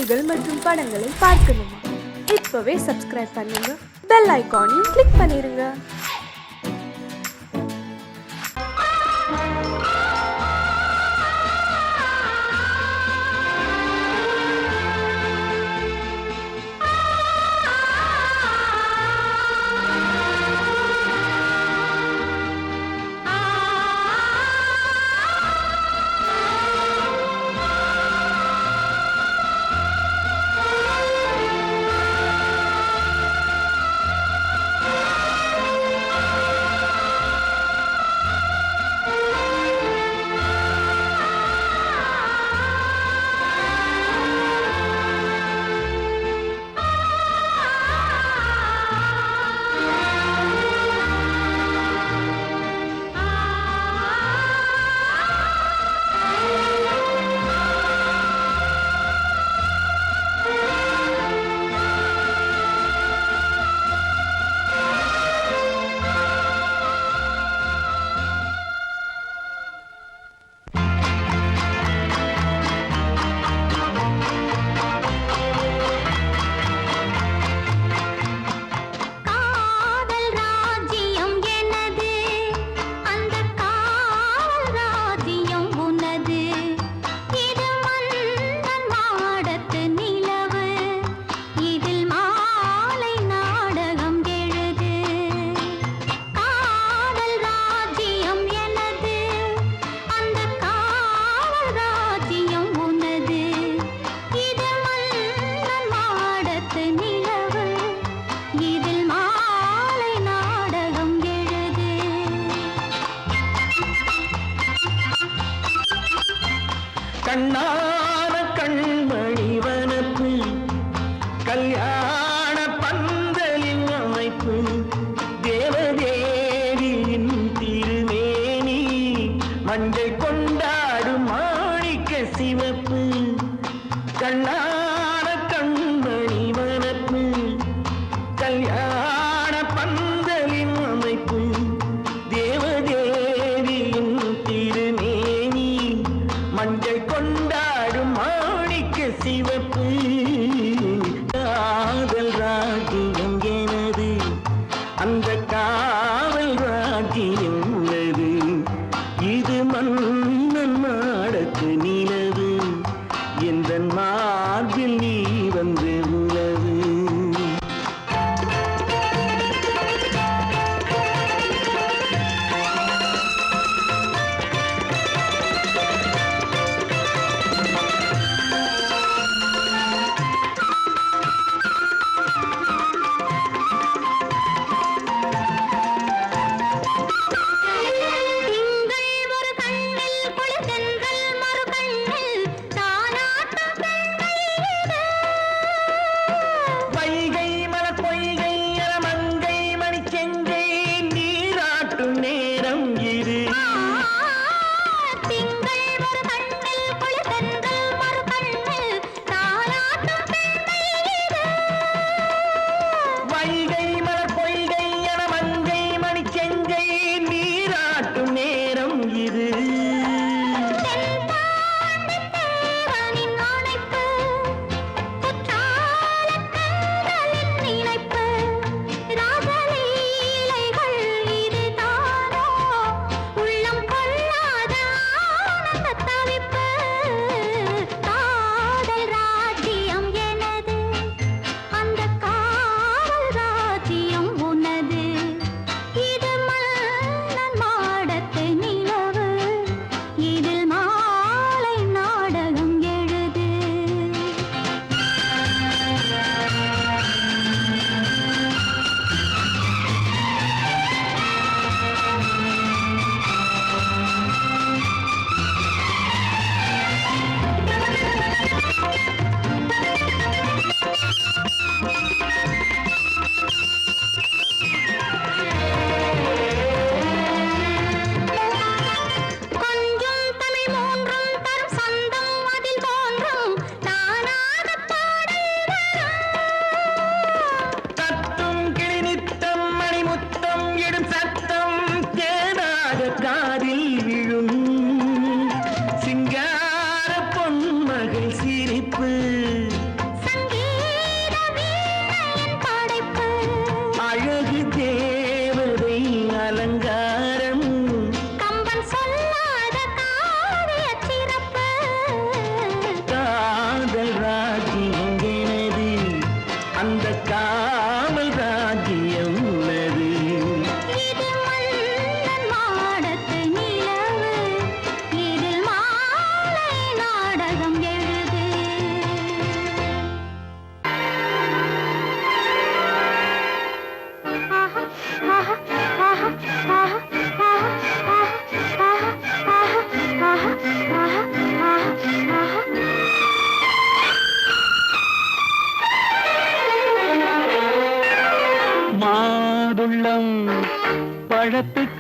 செய்திகள் மற்றும் படங்களை பார்க்கணுமா? இப்பவே சப்ஸ்கிரைப் பண்ணுங்க, பெல் ஐகானையும் கிளிக் பண்ணிருங்க. கண்ணான கண்மணி வனப்பு, கல்யாண பந்தலின் அமைப்பு, தேவதேவியின் திருமேனி, மஞ்சள் கொண்டாடும் மாணிக்க சிவப்பு. கண்ணான கண்மணி வனப்பு, கல்யாண பந்தலின் அமைப்பு, தேவதேவியின் திருமேனி, மஞ்சள் கொண்டாடும் மாணிக்க சிவப்பு. காதல் ராஜ்யம் எனது, அந்த காவல் ராஜ்யம் உள்ளது, இது மன்னன் மாடத்து நிலவு, எந்த மார்பில் நீ வந்து உலவு.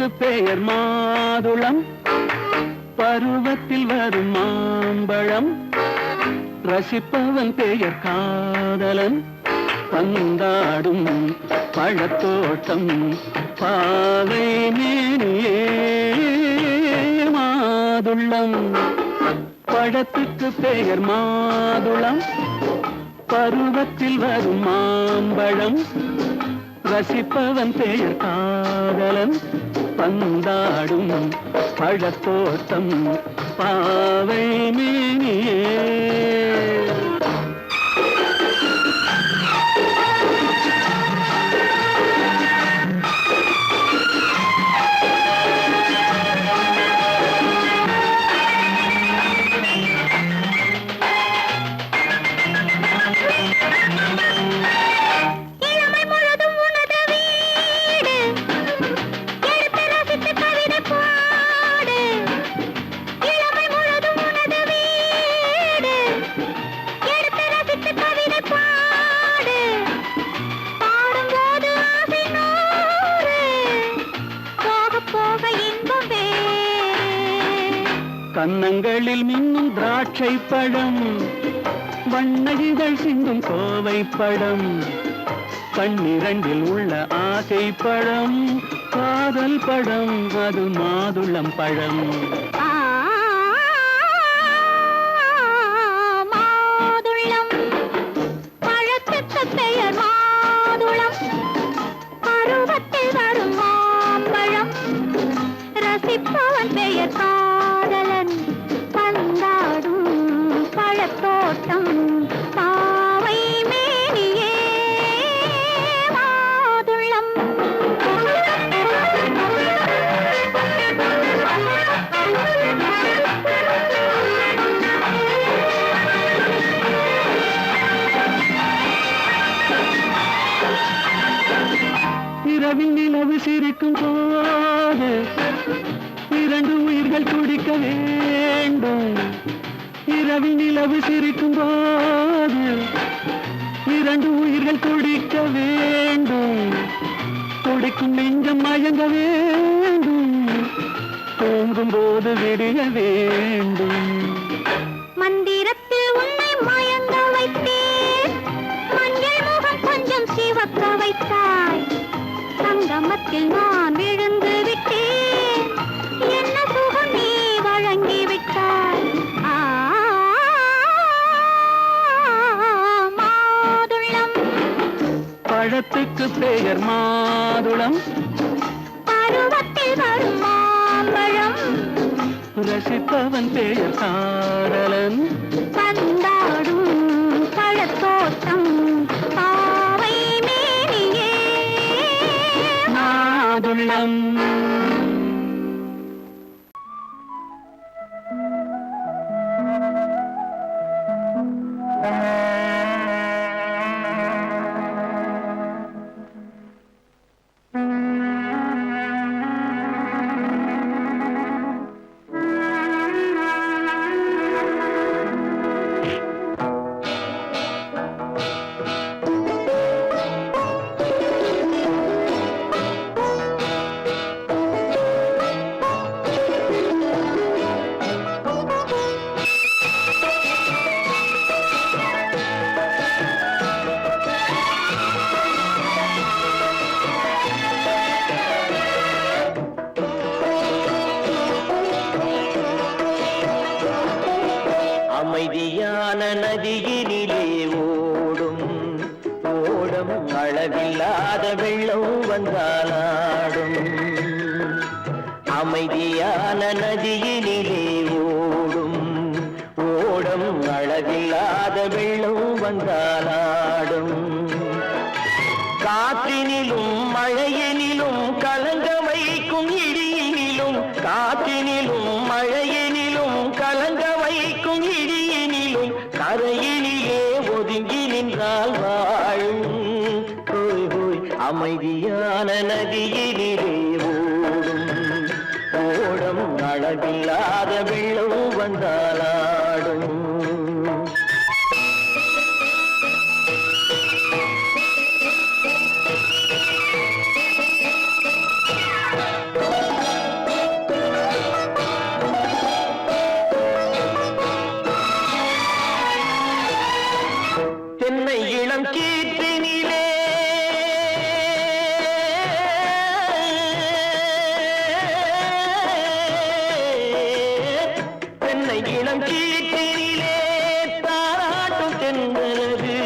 பழத்துக்கு பெயர் மாதுளம், பருவத்தில் வரும் மாம்பழம், ரசிப்பவன் பெயர் காதலன், பந்தாடும் பழத்தோட்டம் பாவை மேனியே மாதுளம். பழத்துக்கு பெயர் மாதுளம், பருவத்தில் வரும் மாம்பழம், ரசிப்பவன் பெயர் காதலன், பந்தாடும் பழத்தோட்டம் பாவை மேனியே. கன்னங்களில் மின்னும் திராட்சை பழம், வண்ண இதழ் சிந்தும் கோவை பழம், கண்ணிரண்டில் உள்ள ஆசை பழம் காதல் பழம், அது மாதுளம் பழம். மாதுளம் பழத்துக்கு பெயர் மாதுளம், பருவத்தில் வரும் மாம்பழம், ரசிப்பவன் பெயர் காதலன், பந்தாடும் பழத்தோட்டம் பாவை மேனியே மாதுளம். இரவில் நிலவு சிரிக்கும் போது இரண்டு உயிர்கள் துடிக்க வேண்டும். இரவில் நிலவு சிரிக்கும் போது இரண்டு உயிர்கள் துடிக்க வேண்டும். துடிக்கும் நெஞ்சம் மயங்க வேண்டும், தூங்கும் போது விடிய வேண்டும். மந்திரத்தில் உன்னை மயங்க வைத்தேன், மஞ்சள் முகம் கொஞ்சம் சிவக்க வைத்தாய், சங்கமத்தில் நான் விழுந்து விட்டேன், என்ன சுகம் நீ வழங்கி விட்டாய். மாதுளம் பழத்துக்கு பெயர் மாதுளம், பருவத்தில் வரும் மாம்பழம், ரசிப்பவன் பெயர் காதலன், பந்தாடும் பழத்தோட்டம் பாவை மேனியே மாதுளம். அமைதியான நதியினிலே ஓடும் ஓடம், அளவில்லாத வெள்ளம் வந்தாலாடும். அமைதியான நதியினிலே ஓடும் ஓடம், அளவில்லாத வெள்ளம் வந்தாலாடும். காற்றினிலும் மழையினிலும் கலங்க வைக்கும் இடியினிலும், காற்றினிலும் மழையினிலும் கலங்க வைக்கும் இடியினிலும், கரையினிலே ஒதுங்கி நின்றால் வாழும். ஹோய் ஹோய் அமைதியான நதியினிலே ஓடும் ஓடம், அளவில்லாத வெள்ளம் வந்தாலாடும். இளம் கீற்றினிலே தென்னை இளம் கீற்றினிலே தாராட்டும் தென்றலது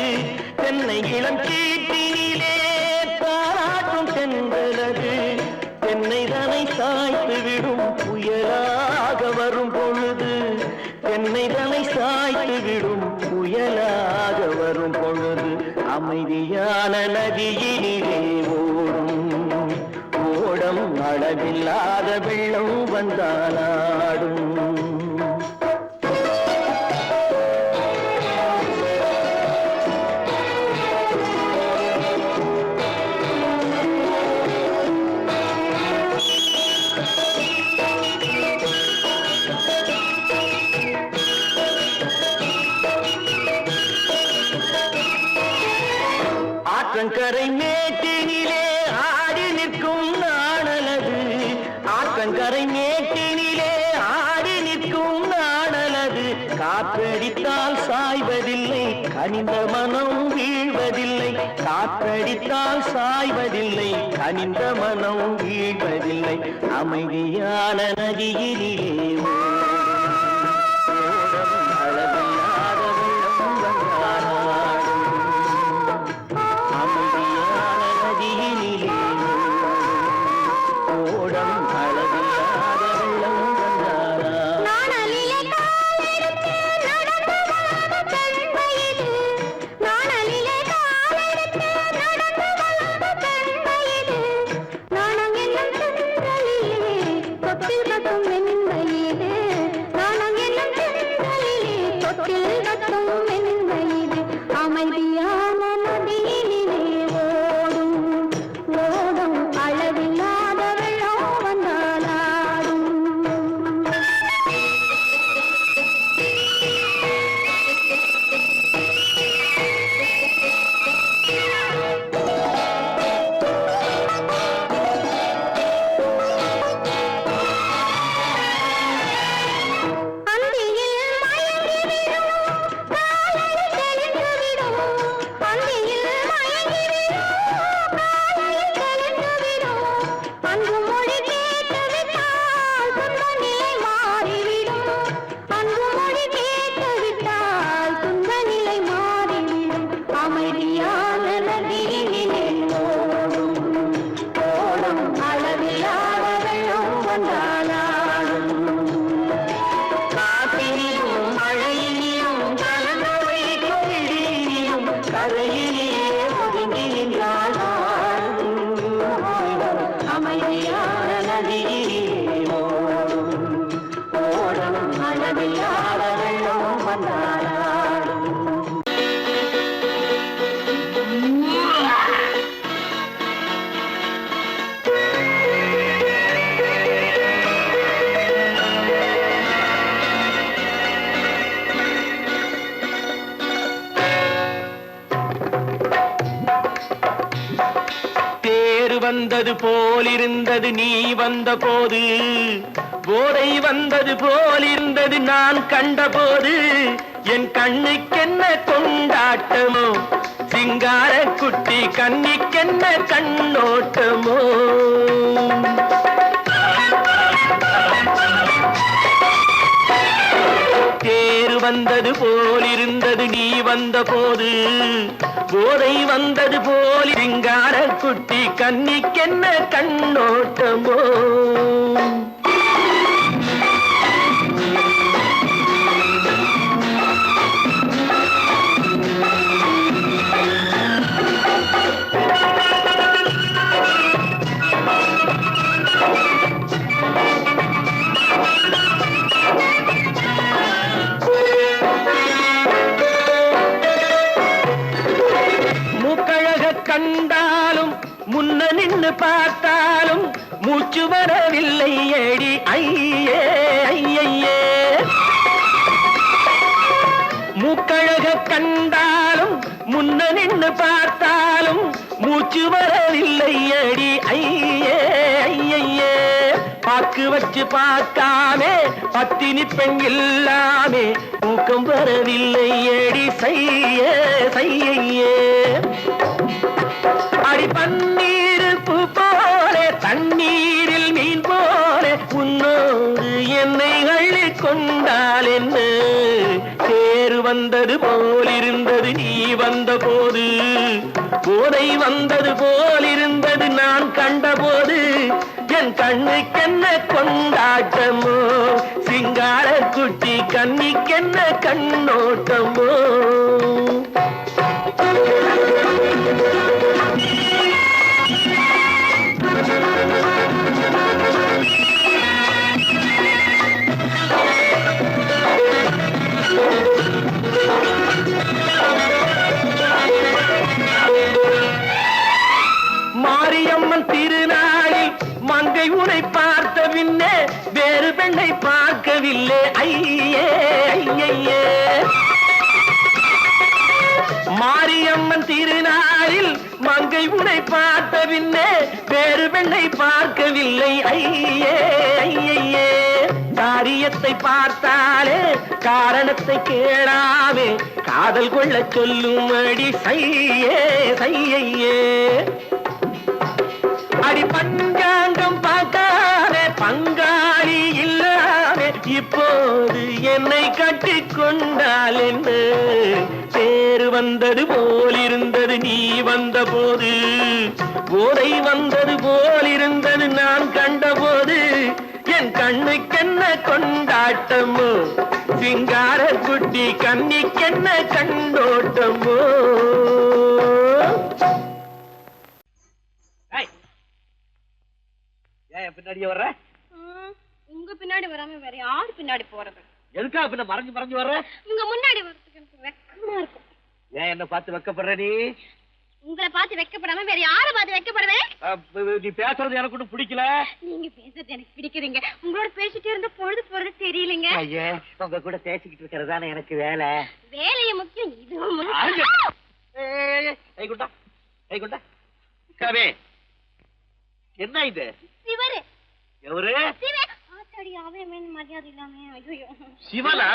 தென்னை இளம் கீற்றினிலே தாராட்டும் தென்றலது தென்னை தனை சாய்த்து விடும் புயலாக வரும் பொழுது தென்னை தனை சாய்த்து விடும் புயலாக வரும் பொழுது அமைதியான நதியினிலே ஓடும் ஓடம் அளவில்லாத வெள்ளம் வந்தாலாடும் ஆற்றங்கரை மேட்டினிலே ஆடி நிற்கும் நாணலது ஆற்றங்கரை மேட்டினிலே ஆடி நிற்கும் நாணலது காற்றடித்தால் சாய்வதில்லை கனிந்த மனம் வீழ்வதில்லை காற்றடித்தால் சாய்வதில்லை கனிந்த மனம் வீழ்வதில்லை அமைதியான நதியிலே அமைதியான நதியினிலே ஓடும் ஓடும் அளவில்லாத வெள்ளம் வந்தாலாடும் அமைதியான நதியிலே ஓடும் ஓடும் அளவில்லாத வெள்ளம் வந்தாலாடும் வந்தது போலிருந்தது நீ வந்த போது போதை வந்தது போலிருந்தது நான் கண்டபோது என் கண்ணுக்கென்ன கொண்டாட்டமோ சிங்கார குட்டி கண்ணிக்கென்ன கண்ணோட்டமோ தேர் வந்தது போலிருந்தது நீ வந்த போது போதை வந்தது போல் சிங்கார குட்டி கண்ணிக்கென்ன கண்ணோட்டமோ கண்டாலும் முன்ன நின்று பார்த்தாலும் மூச்சு வரவில்லை ஏடி ஐயே ஐயே மூக்கழக கண்டாலும் முன்ன நின்று பார்த்தாலும் மூச்சு வரவில்லை ஏடி ஐயே ஐயே பாக்கு வச்சு பார்க்காமே பத்தினி பெண் இல்லாமே தூக்கம் வரவில்லை ஏடி செய்ய செய்யே வந்த போது போதை வந்தது போல் இருந்தது நான் கண்டபோது என் கண்ணுக்கென்ன கொண்டாட்டமோ சிங்கார குட்டி கண்ணிக்கென்ன கண்ணோட்டமோ மாரியம்மன் திருநாளில் மங்கை உனை பார்த்த பின்னே வேறு பெண்ணை பார்க்கவில்லை ஐயே ஐயே மாரியம்மன் திருநாளில் மங்கை உனை பார்த்த பின்னே வேறு பெண்ணை பார்க்கவில்லை ஐயே ஐயே காரியத்தை பார்த்தாலே காரணத்தை கேளாமே காதல் கொள்ள சொல்லும்படி சையே சையே அடி பஞ்சாங்கம் பார்க்காதே பங்காளி இல்லாமே இப்போது என்னை கட்டிக் கொண்டால் என்ன பேரு வந்தது போல் இருந்தது நீ வந்த போது போதை வந்தது போல் இருந்தது நான் கண்டபோது என் கண்ணுக்கென்ன கொண்டாட்டமோ சிங்கார குட்டி கண்ணிக்கென்ன கண்டோட்டமோ பின்னாடியே வர்ற உங்க பின்னாடி வராம வேற யாரு பின்னாடி போறது எதுக்கா பின்ன மறைஞ்சு மறைஞ்சு வர்ற உங்க முன்னாடி வரதுக்கு எனக்கு வெக்கமா இருக்கும் ஏன் என்ன பார்த்து வெக்கப்படுற நீ உங்களை பார்த்து வெக்கப்படாம வேற யாரை பார்த்து வெக்கப்படுவேன் நீ பேசுறது எனக்கு ஒன்றும் பிடிக்கல நீங்க பேசுறது எனக்கு பிடிக்குதுங்க உங்களோட பேசிட்டே இருந்த பொழுது போறது தெரியலங்க ஐயே உங்க கூட பேசிக்கிட்டு இருக்கிறதானே எனக்கு வேலை வேலைய முக்கியம் இதுவும் கைகுண்டா கைகுண்டா கவே என்ன இது சிவரு எவரு சிவ ஆத்தாடி அவன் மரியாதை இல்லாம ஐயோ சிவனா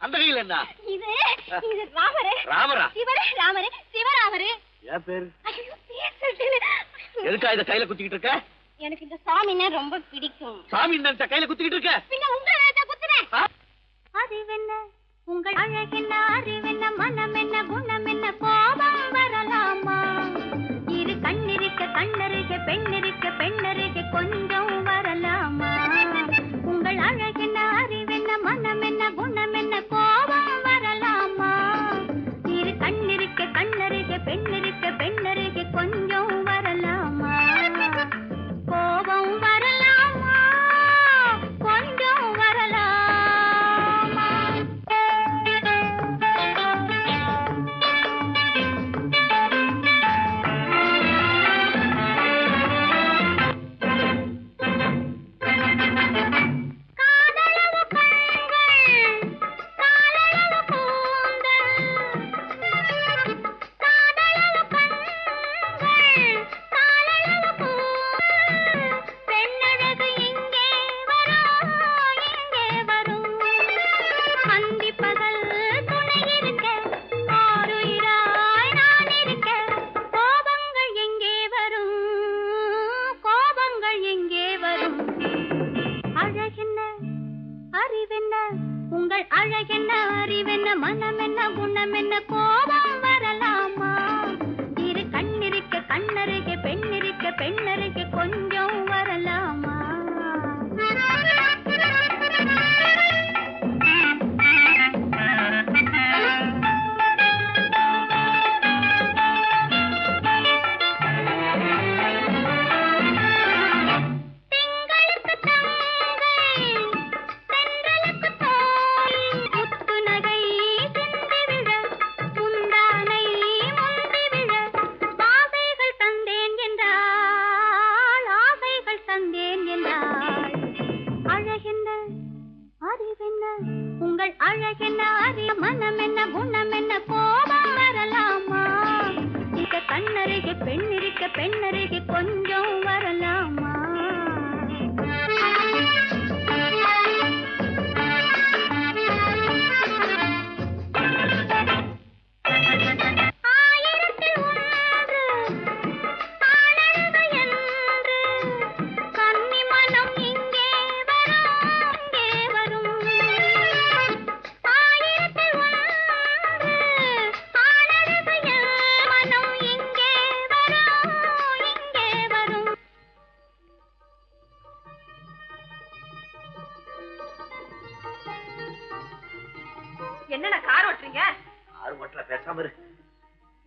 அந்த கையில என்ன இது இது ராமரே ராமரா சிவரே ராமரே சிவராமரே ஏன் பேரு ஐயோ பேர் சொல்லிட்டேனே எதுக்கா இத கையில குத்திக்கிட்டு இருக்க எனக்கு இந்த சாமினா ரொம்ப பிடிக்கும் சாமி இந்த கையில குத்திக்கிட்டு இருக்க பின்ன உங்களை நான் குத்துறேன் அறிவென்ன உங்கள் அழகென்ன அறிவென்ன மனம் என்ன குணம் என்ன கோபம் வரலாமா இரு கண்ணிருக்க கண்ணருக பெண்ணிருக்க பெண்ணருக கொஞ்சம் வரலாமா உங்கள் அழகென்ன அறிவென்ன மனம் என்ன குணம் என்ன கோபம் வரலாமா இரு கண்ணிருக்க கண்ணருக பெண்ணிருக்க பெண்ணருக கொஞ்சம் வரலாமா கோபம் வரலாமா கொஞ்சம் வரலாமா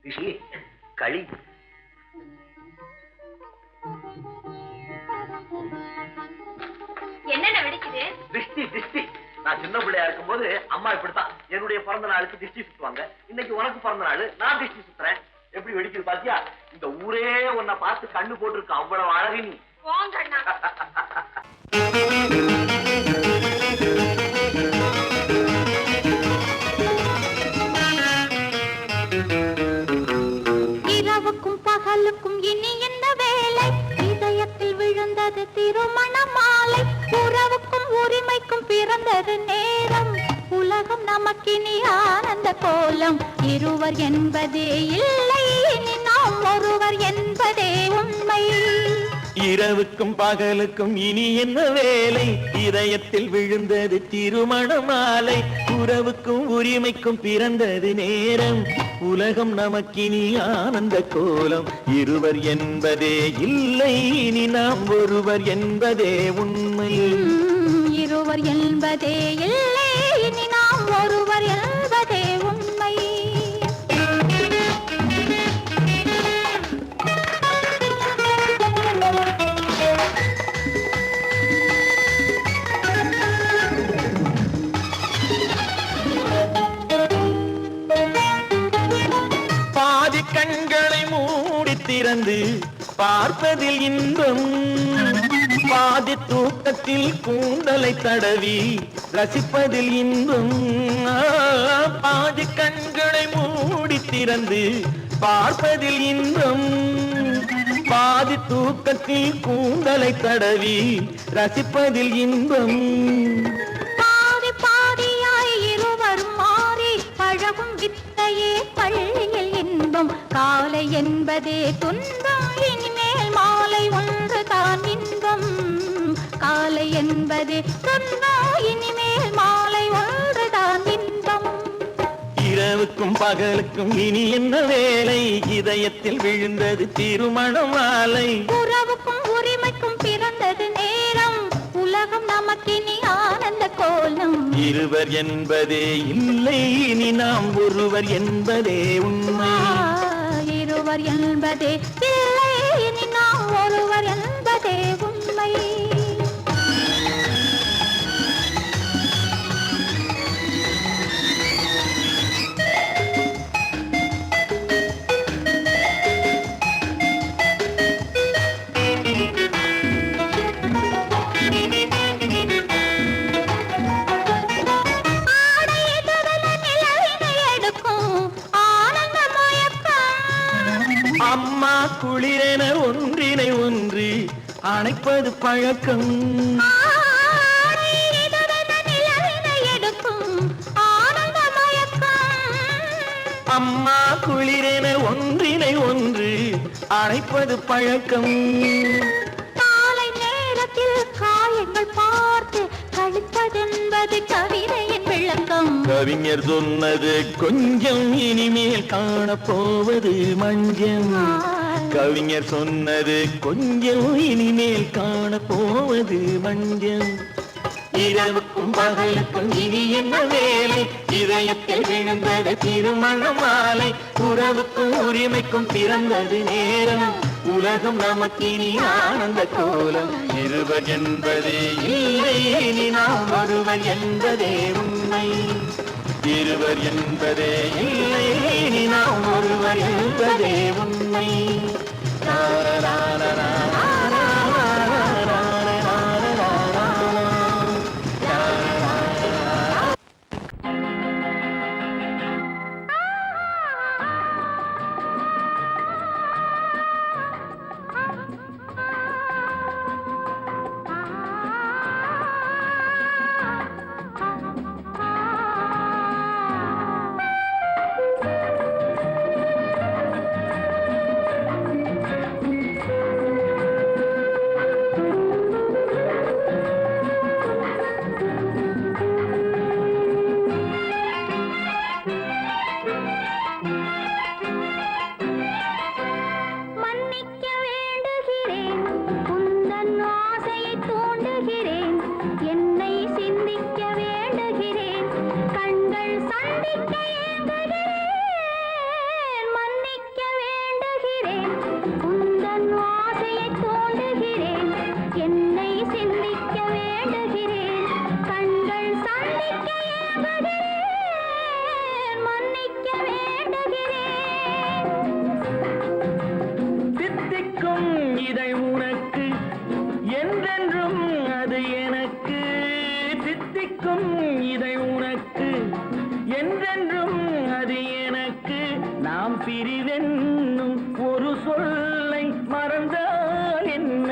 ரிஷி, களி. என்னென்ன வெடிக்குது? திருஷ்டி திருஷ்டி. நான் சின்ன பிள்ளையா இருக்கும்போது அம்மா இப்படித்தான் என்னுடைய பிறந்த நாளுக்கு திருஷ்டி சுத்துவாங்க. இன்னைக்கு உனக்கு பிறந்த நாள், நான் திருஷ்டி சுத்துறேன். எப்படி வெடிக்குது பாத்தியா? இந்த ஊரே உன்னை பார்த்து கண்ணு போட்டிருக்கு, அவ்வளவு அழகு நீ. போங்க அண்ணா. இரவுக்கும் பகலுக்கும் இனி என்ன வேலை? இதயத்தில் விழுந்தது திருமண மாலை. உறவுக்கும் உரிமைக்கும் பிறந்தது நேரம். உலகம் நமக்கினி ஆனந்த கோலம். இருவர் என்பதே இல்லை, இனி நாம் ஒருவர் என்பதே உண்மை. இரவுக்கும் பகலுக்கும் இனி என்ன வேலை? இதயத்தில் விழுந்தது திருமண மாலை. உறவுக்கும் உரிமைக்கும் பிறந்தது நேரம். உலகம் நமக்கினி ஆனந்த கோலம். இருவர் என்பதே இல்லை, இனி நாம் ஒருவர் என்பதே உண்மை. இருவர் என்பதே இல்லை, இனி நாம் ஒருவர் என்பதே உண்மை. பாதி கண்களை மூடி திறந்து பார்ப்பதில் இன்பம். பாதி தூக்கத்தில் கூந்தலை தடவி ரசிப்பதில் இன்பம். பாதி கண்களை மூடி திறந்து பார்ப்பதில் இன்பம். பாதி தூக்கத்தில் கூந்தலை தடவி ரசிப்பதில் இன்பம். பாதி பாதியாய் இருவரும் மாறி பழகும் வித்தையே பள்ளியில் இன்பம். காலை என்பதே துன்பம், இனிமேல் மாலை ஒன்று தான் இன்பம். காலை என்பதே துன்பம், இனிமேல் மாலை ஒன்று தான் இன்பம். இரவுக்கும் பகலுக்கும் இனி என்ன வேலை? இதயத்தில் விழுந்தது திருமண மாலை. உறவுக்கும் உரிமைக்கும் பிறந்தது நேரம். உலகம் நமக்கினி ஆனந்த கோலம். இருவர் என்பதே இல்லை, இனி நாம் ஒருவர் என்பதே உண்மை. இருவர் என்பதே இல்லை, இனி நாம் ஒருவர் என்பதே உண்மை. அம்மா குளிரென ஒன்றினை ஒன்று அணைப்பது பழக்கம். அம்மா குளிரென ஒன்றினை ஒன்று அணைப்பது பழக்கம். காலை நேரத்தில் காயங்கள் பார்த்து கழிப்பதென்பது கவிதையின் விளக்கம். கவிஞர் சொன்னது கொஞ்சம், இனிமேல் காணப்போவது மஞ்சம். கவிஞர் சொன்னது கொஞ்சம், இனிமேல் காணப்போவது மஞ்சம். இரவுக்கும் பகலுக்கும் இனி என்ன வேலை? இதயத்தில் விழுந்தது திருமண மாலை. உறவுக்கும் உரிமைக்கும் பிறந்தது நேரம். உலகம் நமக்கினி ஆனந்த கோலம். இருவர் என்பதே இல்லை, இனி நாம் ஒருவர் என்பதே உண்மை. இருவர் என்பதே இல்லை, இனி நாம் ஒருவர் என்பதே உண்மை. பிரிவென்னும் ஒரு சொல்லை மறந்தால் என்ன?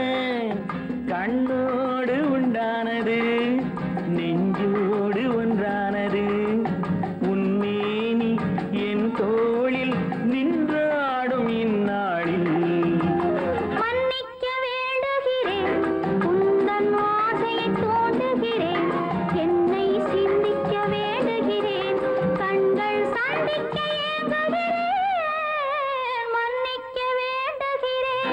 கண்ணோடு உண்டானது நெஞ்சோடு ஒன்றானது. உன்னேனி என் தோளில் நின்றாடும் இந்நாளில் மன்னிக்க வேண்டுகிறேன், உந்தன் ஆசையை தூண்டுகிறேன், என்னை சிந்திக்க வேண்டுகிறேன், கண்கள் சந்திக்க ஏங்குகிறேன், மன்னிக்க வேண்டுகிறேன்.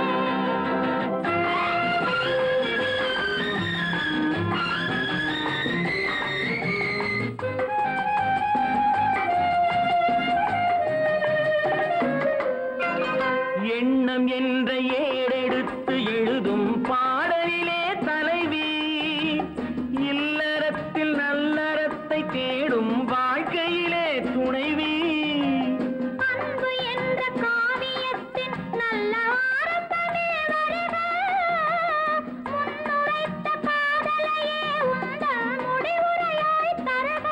எண்ணம் என்ற ஏடெடுத்து எழுதும் பாடலிலே தலைவி, இல்லறத்தில் நல்லறத்தை தேடும் வாழ்க்கையிலே துணைவி. அன்பு என்ற காவியத்தின் நல்ல ஆரம்பமே வருக, முன்னுரைத்த காதலையே உந்தன் முடிவுரையாய் தருக.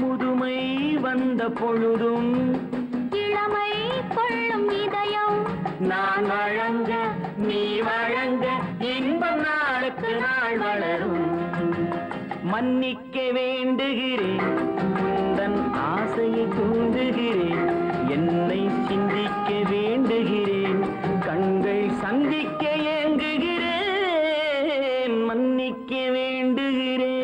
முதுமை வந்த பொழுதும் இளமை கொள்ளும் இதயம் நான் வழங்க நீ வழங்க இன்பம் நாளுக்கு நாள் வளரும். மன்னிக்க வேண்டுகிறேன், உந்தன் ஆசையை தூண்டுகிறேன், என்னை சிந்திக்க வேண்டுகிறேன், கண்கள் சந்திக்க ஏங்குகிறேன், மன்னிக்க வேண்டுகிறேன்.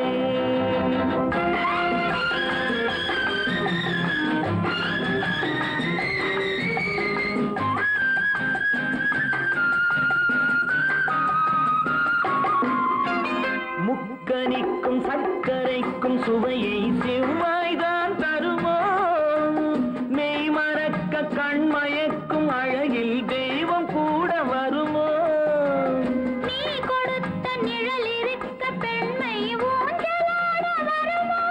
முக்கனிக்கும் சர்க்கரைக்கும் சுவையை செவ்வாய்தான் தருமோ? மெய் மறக்க கண்மயக்கும் அழகில் தெய்வம் கூட வருமோ? நீ கொடுத்த நிழல் இருக்க பெண்மை ஊஞ்சலாட வருமோ?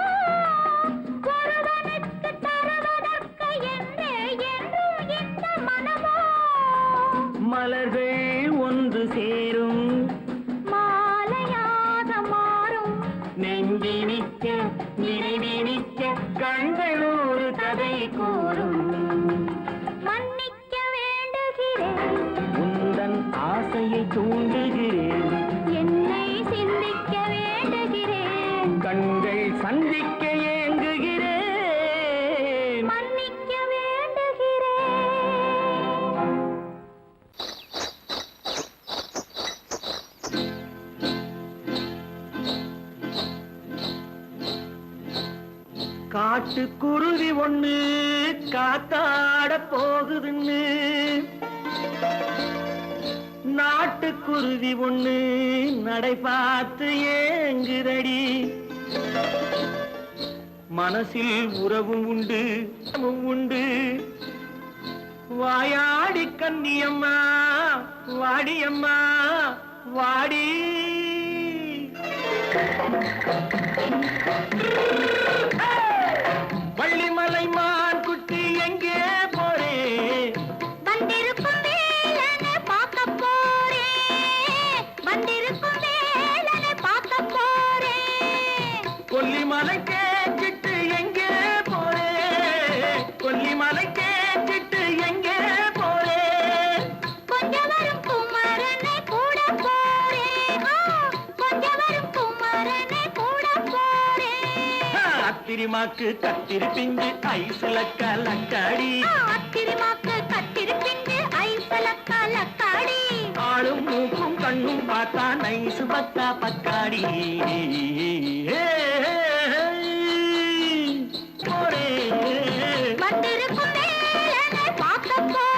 ஒருவனுக்கு தருவதற்கு என்றே என்றும் இந்த மனமோ? மலர்கள் ஒன்று சேரும் மாலையாக மாறும் நெஞ்சினிக்க நினைவினிக்க கண்கள் ஒரு கதை கூறும். மன்னிக்க வேண்டுகிறேன், உந்தன் ஆசையை தூண்டுகிறேன், என்னை சிந்திக்க வேண்டுகிறேன், கண்கள் சந்திக்க ஏங்குகிறேன், மன்னிக்க வேண்டுகிறேன். காட்டுக்குருவி ஒண்ணு காத்தாட போகுதுன்னு நாட்டுக்குருவி ஒண்ணு நடை பார்த்து ஏங்குதடி. மனசில் உறவும் உண்டு உண்டு. வாயாடி கன்னியம்மா வாடியம்மா வாடி. வள்ளிமலை மான் குட்டி எங்கே போறே? வந்திருக்கும் வேலனை பார்க்க போறேன், வந்திருக்கும் வேலனை பார்க்க போறேன். கொல்லிமலை கேட்டுட்டு எங்கே போறே? கொல்லிமலை கேட்டுட்டு எங்கே போறே? கொஞ்சம் வரும் குமரனை கூட போறேன், கொஞ்சம் வரும் குமரனை கூட போறேன். அத்திரிமாக்கு கத்திரி பிஞ்சு ஐசுல கலக்காடி. அத்திரிமாக்கு கத்திரி பிஞ்சு ஐசல கலக்காடி. ஆளும் மூக்கும் கண்ணும் பார்த்தா நைசு பத்தா பக்காடி. போரே வந்திருக்கும் வேலனை பார்க்க போறேன்.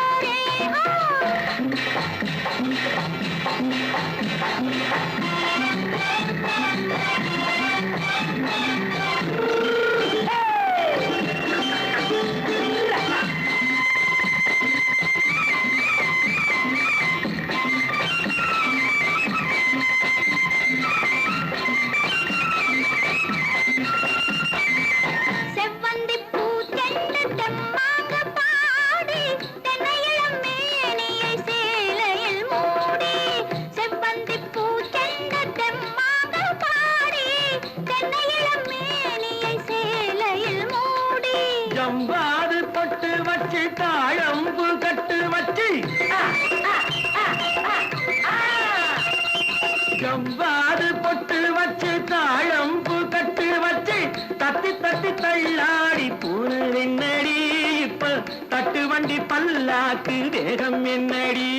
வாது பொட்டு வச்சு தாழம்பு கட்டு வச்சு தட்டி தட்டி தள்ளாடி பூனு என்னடி இப்ப தட்டு வண்டி பல்லாக்கு வேகம் என்னடி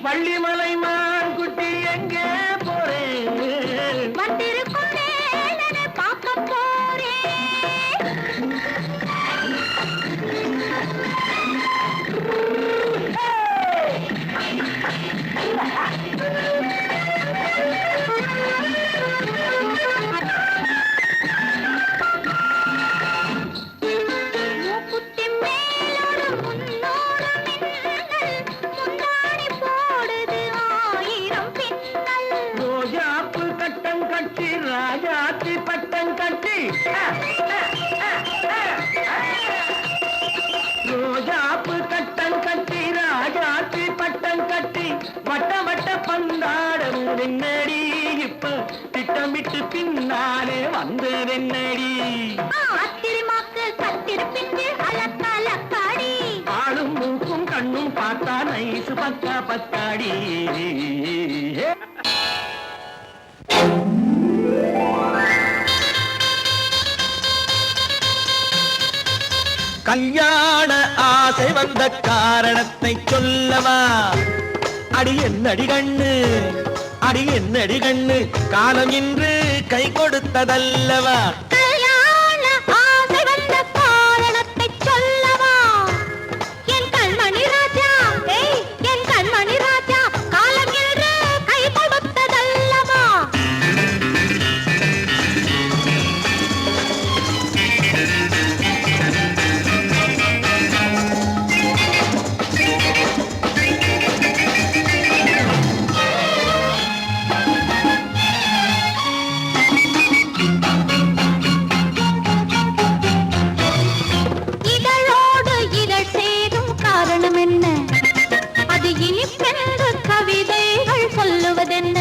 வள்ளிமலை மான் குட்டி எங்கே போறேன் வந்திருக்கும் வேலனை பார்க்க போறேன். மூக்குத்தி மேலோடு முன்னோடு மின்னல், முந்தாடி போடுது 1000 பின்னல். ரோஜாப்பு கட்டம் கட்டி ராஜாத்தி பட்டம் கட்டி ரோஜாப்பு கட்டம் கட்டி ராஜாத்தி பட்டம் கட்டி வட்ட வட்ட பந்தாடம் வெண்ணடி இப்ப திட்டமிட்டு பின்னாலே வந்து வெண்ணடி ஆத்திரமாக்கு கத்திருப்பிண்டு அலக்காடி. ஆளும் மூக்கும் கண்ணும் பார்த்தா நைசு பக்கா பத்தாடி கல்யாண ஆசை வந்த காரணத்தை சொல்லவா அடி என்னடி கண்ணு அடி என்னடி கண்ணு காலம் இன்று கை கொடுத்ததல்லவா கல்யாண ஆசை வந்த காரணத்தை சொல்லவா என் கண்மணி ராஜா, என் கண்மணி ராஜா, காலம் என்று கை கொடுத்ததல்லவா. இதழோடு இதழ் சேரும் காரணம் என்ன? அது இனிப்பென்று கவிதைகள் சொல்லுவதென்ன?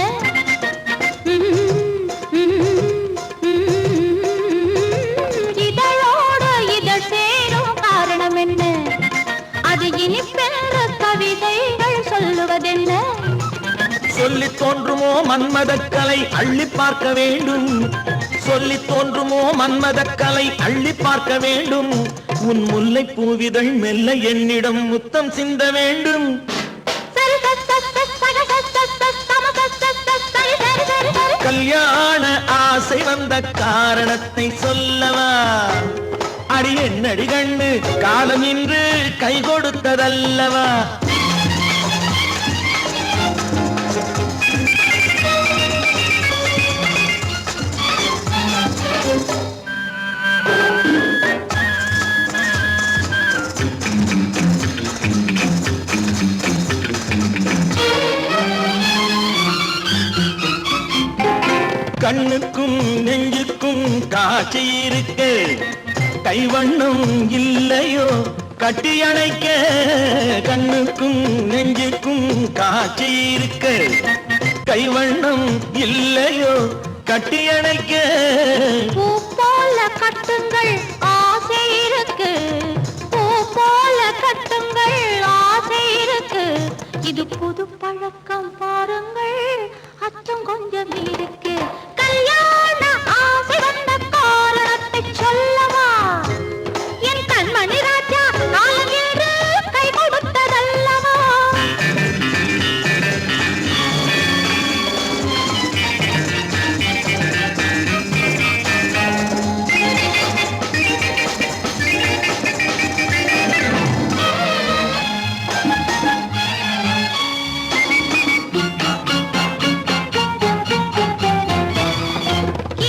இதழோடு இதழ் சேரும் காரணம் என்ன? அது இனிப்பென்று கவிதைகள் சொல்லுவதென்ன? சொல்லி தோன்றுமோ மன்மதக்கலை அள்ளி பார்க்க வேண்டும் சொல்லி தோன்றுமோ மன்மதக்கலை அள்ளி பார்க்க வேண்டும் உன் முல்லை பூவிதழ் மெல்ல என்னிடம் முத்தம் சிந்த வேண்டும் கல்யாண ஆசை வந்த காரணத்தை சொல்லவா அடி என்னடி கண்ணு காலம் இன்று கை கொடுத்ததல்லவா கண்ணுக்கும் நெஞ்சுக்கும் காட்சி இருக்கு கைவண்ணம் இல்லையோ கட்டி அணைக்க கண்ணுக்கும் நெஞ்சுக்கும் காட்சி இருக்கு கைவண்ணம் இல்லையோ கட்டி அணைக்க பூ போல கட்டுங்கள் ஆசை இருக்கு, பூ போல கட்டுங்கள் ஆசை இருக்கு. இது புது பழக்கம் பாருங்கள், அச்சம் கொஞ்சம் இருக்கு. கல்யாண ஆசை வந்த காரணத்தை சொல்லவா என் கண்மணி ராஜா, காலம் என்று கை கொடுத்ததல்லவா.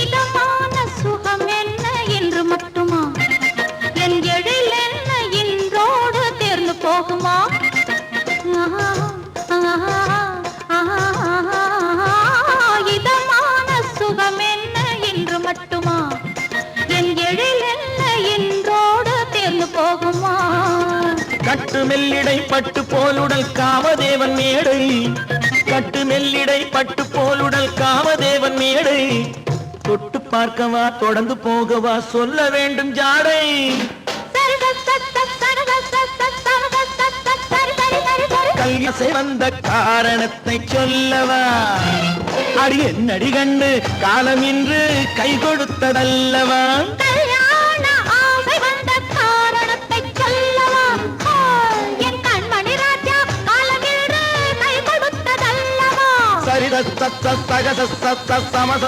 இதமான சுகம் என்ன என்று மட்டுமா என் எழில் என்ன என்றோடு தேர்ந்து போகுமா கட்டு மெல்லிடை பட்டு போலுடல் காமதேவன் மேடை கட்டு மெல்லிடை பட்டு போலுடல் காமதேவன் மேடை தொட்டு பார்க்கவா தொடர்ந்து போகவா சொல்ல வேண்டும் ஜாடை கல்யாணம் வந்த காரணத்தை சொல்லவா அடி என்னடி கண்டு காலம் இன்று கை கொடுத்ததல்லவா கல்யாண ஆசை வந்த காரணத்தை சொல்லவா என் கண்மணி ராஜா காலம் இன்று கை கொடுத்ததல்லவா சரி சம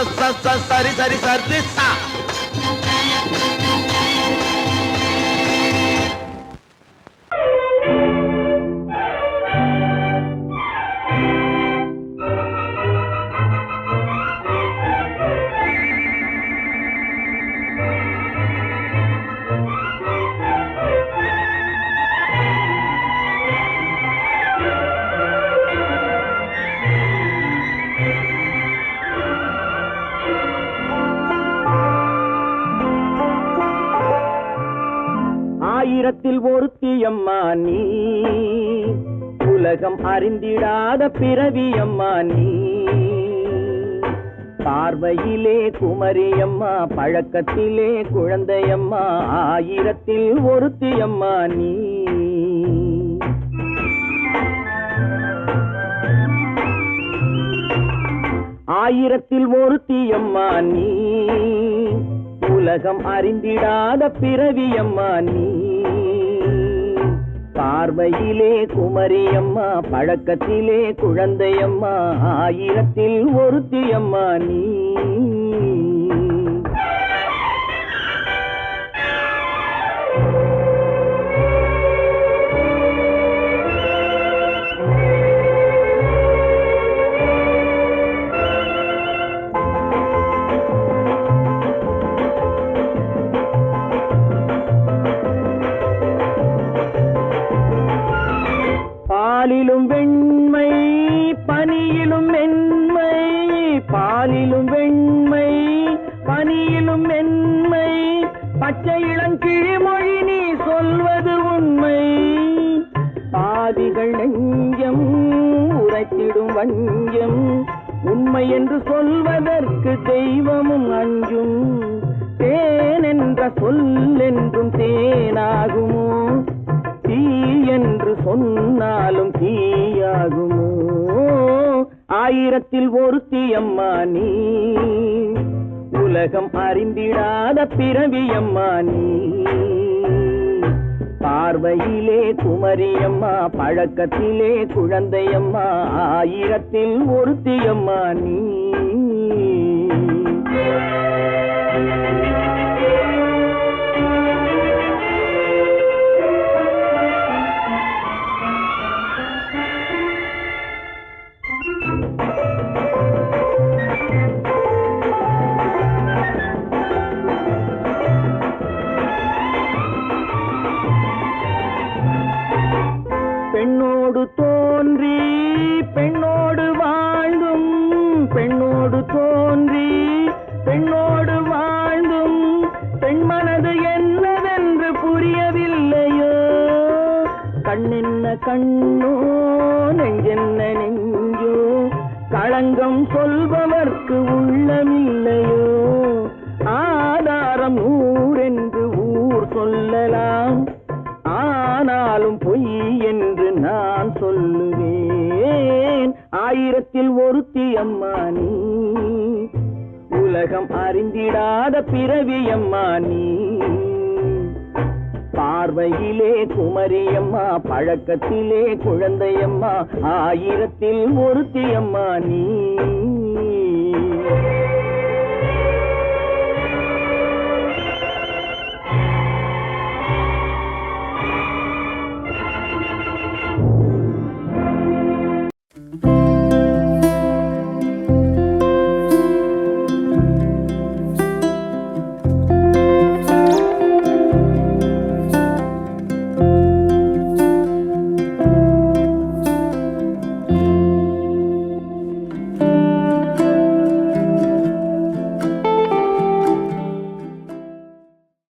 சரி சரி சரி சா ஆயிரத்தில் ஒருத்தியம்மா நீ உலகம் அறிந்திடாத பிறவியம்மா நீ பார்வையிலே குமரியம்மா பழக்கத்திலே குழந்தையம்மா ஆயிரத்தில் ஒருத்தியம்மா நீ ஆயிரத்தில் ஒருத்தியம்மா நீ உலகம் அறிந்திடாத பிறவியம்மா நீ பார்வையிலே குமரியம்மா பழக்கத்திலே குழந்தையம்மா ஆயிரத்தில் ஒருத்தியம்மா நீ பாலிலும் வெண்மை பனியிலும் மென்மை பாலிலும் வெண்மை பனியிலும் மென்மை பச்சை இளங்கிழிமொழி நீ சொல்வது உண்மை பாதிகள் நெஞ்சம் உரைத்திடும் வஞ்சம் உண்மை என்று சொல்வதற்கு தெய்வமும் அஞ்சும் தேன் என்ற சொல் என்றும் தேனாகுமோ தீ என்று சொன்னாலும் தீயாகுமோ ஆயிரத்தில் ஒருத்தியம்மா நீ உலகம் அறிந்திடாத பிறவியம்மா நீ பார்வையிலே குமரியம்மா பழக்கத்திலே குழந்தையம்மா ஆயிரத்தில் ஒருத்தியம்மா நீ பெண்ணோடு தோன்றி பெண்ணோடு வாழ்ந்தும் பெண்ணோடு தோன்றி பெண்ணோடு வாழ்ந்தும் பெண்மனது என்னவென்று புரியவில்லையோ கண்ணென்ன கண்ணோ நெஞ்சென்ன நெஞ்சோ களங்கம் சொல்பவர்க்கு உள்ளமில்லையோ ஆதாரம் ஊரென்று ஊர் சொல்லலாம் ஆனாலும் பொய் என்று நான் சொல்லுவேன் ஆயிரத்தில் ஒருத்தியம்மா நீ உலகம் அறிந்திடாத பிறவியம்மா நீ பார்வையிலே குமரியம்மா பழக்கத்திலே குழந்தையம்மா ஆயிரத்தில் ஒருத்தியம்மா நீ